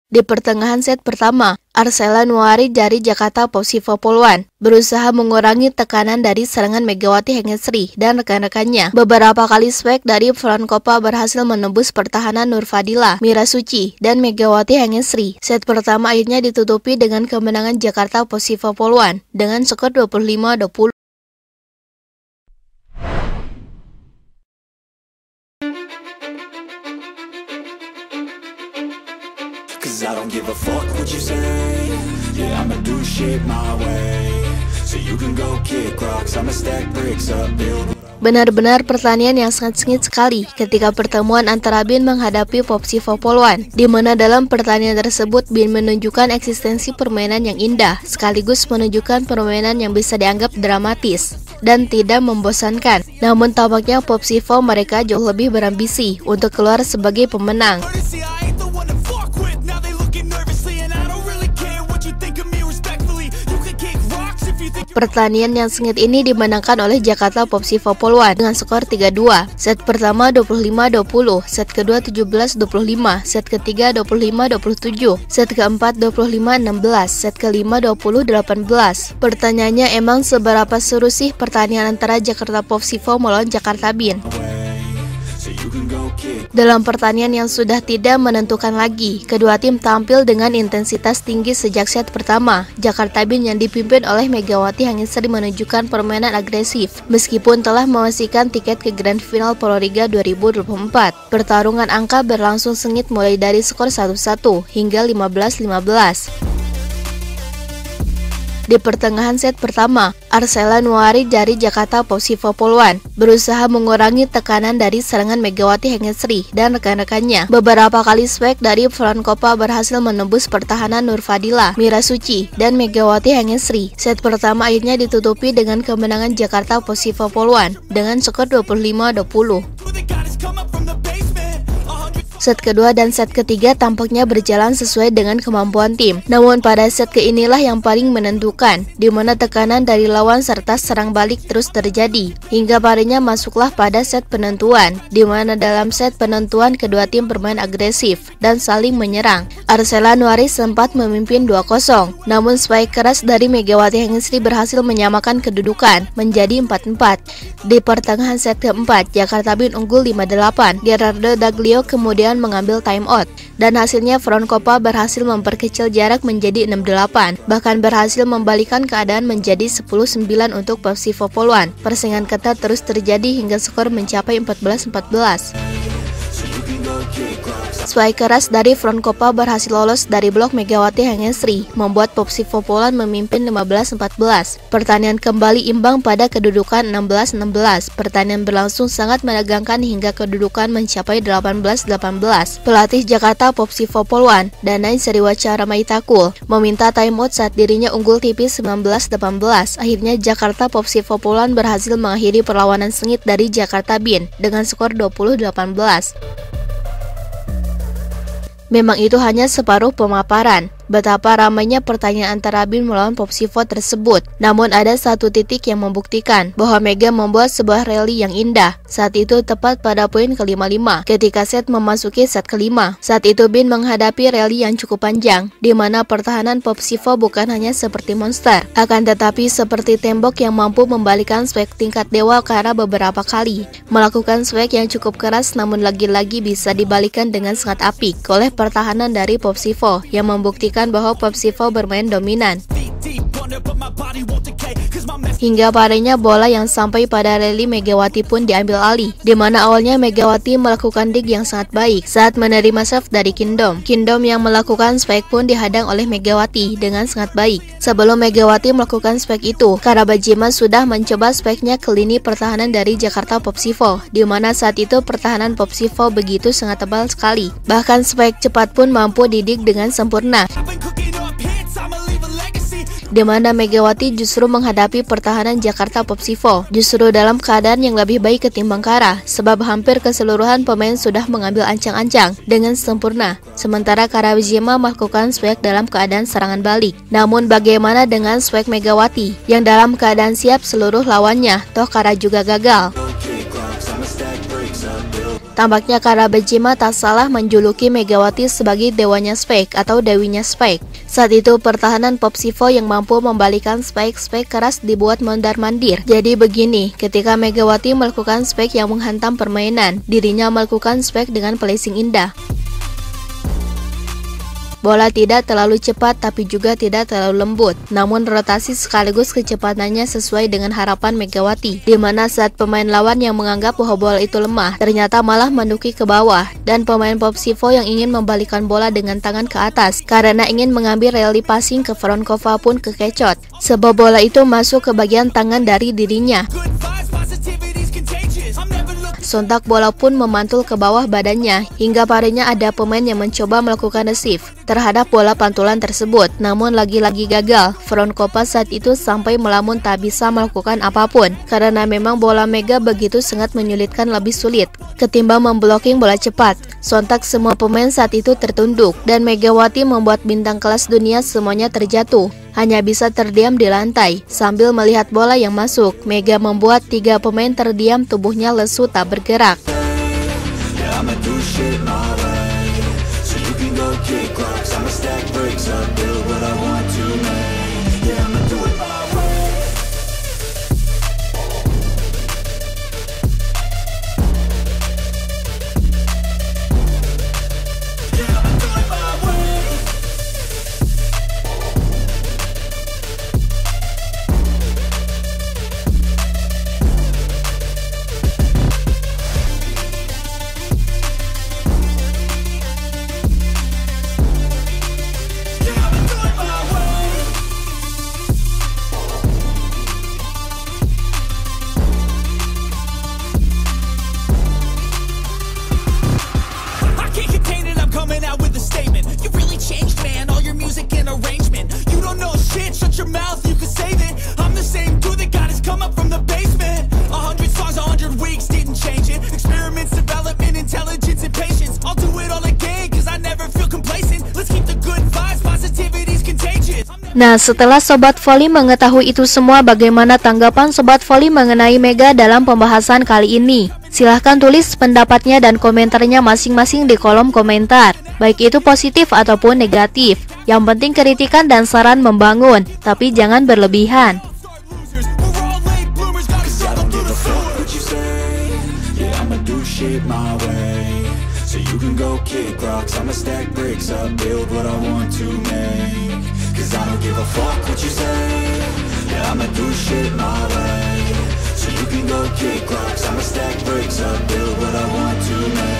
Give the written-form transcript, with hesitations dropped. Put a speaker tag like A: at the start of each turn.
A: Di pertengahan set pertama, Arcella Nuari dari Jakarta Posivo Poluan berusaha mengurangi tekanan dari serangan Megawati Hengestri dan rekan-rekannya. Beberapa kali swag dari Frankopa berhasil menembus pertahanan Nurfadila, Mira Suci, dan Megawati Hengestri. Set pertama akhirnya ditutupi dengan kemenangan Jakarta Posivo Poluan dengan skor 25-20.
B: Cause I don't give a fuck what you say. Yeah, I'ma do shit my way. So you can go kick rocks, I'ma stack bricks up, build.
A: Benar-benar pertandingan yang sangat sengit sekali ketika pertemuan antara Bin menghadapi Posivo Poluan, di mana dalam pertandingan tersebut Bin menunjukkan eksistensi permainan yang indah, sekaligus menunjukkan permainan yang bisa dianggap dramatis dan tidak membosankan. Namun tampaknya Posivo mereka jauh lebih berambisi untuk keluar sebagai pemenang. Pertandingan yang sengit ini dimenangkan oleh Jakarta Posivo Poluan dengan skor 3-2. Set pertama 25-20, set kedua 17-25, set ketiga 25-27, set keempat 25-16, set kelima 20-18. Pertanyaannya, emang seberapa seru sih pertandingan antara Jakarta Posivo melawan Jakarta Bin? Dalam pertandingan yang sudah tidak menentukan lagi, kedua tim tampil dengan intensitas tinggi sejak set pertama. Jakarta Bin yang dipimpin oleh Megawati Hengestri menunjukkan permainan agresif, meskipun telah memastikan tiket ke Grand Final Proliga 2024. Pertarungan angka berlangsung sengit mulai dari skor 1-1 hingga 15-15. Di pertengahan set pertama, Arcella Nuari dari Jakarta Posivo Poluan berusaha mengurangi tekanan dari serangan Megawati Hengestri dan rekan-rekannya. Beberapa kali swag dari Frankopa berhasil menembus pertahanan Nurfadila, Mira Suci, dan Megawati Hengestri. Set pertama akhirnya ditutupi dengan kemenangan Jakarta Posivo Poluan dengan skor 25-20. Set kedua dan set ketiga tampaknya berjalan sesuai dengan kemampuan tim. Namun pada set keinilah yang paling menentukan, di mana tekanan dari lawan serta serang balik terus terjadi. Hingga padanya masuklah pada set penentuan, di mana dalam set penentuan kedua tim bermain agresif dan saling menyerang. Arcella Nuari sempat memimpin 2-0, namun spike keras dari Megawati Hengestri berhasil menyamakan kedudukan menjadi 4-4. Di pertengahan set keempat, Jakarta Bin unggul 5-8. Gerardo Daglio kemudian mengambil time out, dan hasilnya Frankopa berhasil memperkecil jarak menjadi 6-8, bahkan berhasil membalikan keadaan menjadi 10-9 untuk Posivo Poluan. Persaingan ketat terus terjadi hingga skor mencapai 14-14. Spike keras dari Frankopa berhasil lolos dari blok Megawati Hengestri, membuat Posivo Poluan memimpin 15-14. Pertandingan kembali imbang pada kedudukan 16-16. Pertandingan berlangsung sangat menegangkan hingga kedudukan mencapai 18-18. Pelatih Jakarta Posivo Poluan, Danai Sriwaca Ramaitakul, meminta timeout saat dirinya unggul tipis 19-18. Akhirnya Jakarta Posivo Poluan berhasil mengakhiri perlawanan sengit dari Jakarta Bin dengan skor 20-18. Memang itu hanya separuh pemaparan betapa ramainya pertanyaan antara Bin melawan Posivo tersebut. Namun ada satu titik yang membuktikan bahwa Mega membuat sebuah rally yang indah. Saat itu tepat pada poin ke-55 ketika set memasuki set kelima. Saat itu Bin menghadapi rally yang cukup panjang, di mana pertahanan Posivo bukan hanya seperti monster, akan tetapi seperti tembok yang mampu membalikan swag tingkat dewa ke arah beberapa kali. Melakukan swag yang cukup keras namun lagi-lagi bisa dibalikan dengan sangat apik oleh pertahanan dari Posivo yang membuktikan bahwa Posivo bermain dominan. Hingga padanya bola yang sampai pada rally Megawati pun diambil alih, di mana awalnya Megawati melakukan dig yang sangat baik saat menerima serve dari Kingdom. Kingdom yang melakukan spike pun dihadang oleh Megawati dengan sangat baik. Sebelum Megawati melakukan spike itu, Karabajima sudah mencoba spike-nya ke lini pertahanan dari Jakarta Posivo, di mana saat itu pertahanan Posivo begitu sangat tebal sekali. Bahkan spike cepat pun mampu didig dengan sempurna, di mana Megawati justru menghadapi pertahanan Jakarta Posivo justru dalam keadaan yang lebih baik ketimbang Kara, sebab hampir keseluruhan pemain sudah mengambil ancang-ancang dengan sempurna, sementara Karabajima melakukan swag dalam keadaan serangan balik. Namun bagaimana dengan swag Megawati yang dalam keadaan siap seluruh lawannya, toh Kara juga gagal. Tampaknya Kara Benzema tak salah menjuluki Megawati sebagai dewanya spek atau dewinya spek. Saat itu pertahanan Popsivo yang mampu membalikan spek-spek keras dibuat mondar-mandir. Jadi begini, ketika Megawati melakukan spek yang menghantam permainan, dirinya melakukan spek dengan placing indah. Bola tidak terlalu cepat tapi juga tidak terlalu lembut, namun rotasi sekaligus kecepatannya sesuai dengan harapan Megawati, di mana saat pemain lawan yang menganggap bahwa bola itu lemah, ternyata malah menduki ke bawah, dan pemain Popsivo yang ingin membalikan bola dengan tangan ke atas, karena ingin mengambil rally passing ke Vronkova pun kekecot, sebab bola itu masuk ke bagian tangan dari dirinya. Sontak bola pun memantul ke bawah badannya, hingga padanya ada pemain yang mencoba melakukan receive terhadap bola pantulan tersebut, namun lagi-lagi gagal. Vronkova saat itu sampai melamun tak bisa melakukan apapun, karena memang bola Mega begitu sangat menyulitkan, lebih sulit ketimbang memblocking bola cepat. Sontak semua pemain saat itu tertunduk, dan Megawati membuat bintang kelas dunia semuanya terjatuh. Hanya bisa terdiam di lantai sambil melihat bola yang masuk. Mega membuat 3 pemain terdiam, tubuhnya lesu tak bergerak. Nah, setelah Sobat Voli mengetahui itu semua, bagaimana tanggapan Sobat Voli mengenai Mega dalam pembahasan kali ini? Silahkan tulis pendapatnya dan komentarnya masing-masing di kolom komentar, baik itu positif ataupun negatif. Yang penting kritikan dan saran membangun, tapi jangan berlebihan.
B: Cause I don't give a fuck what you say. Yeah, I'ma do shit my way. So you can go kick rocks, I'ma stack bricks up, build what I want to make.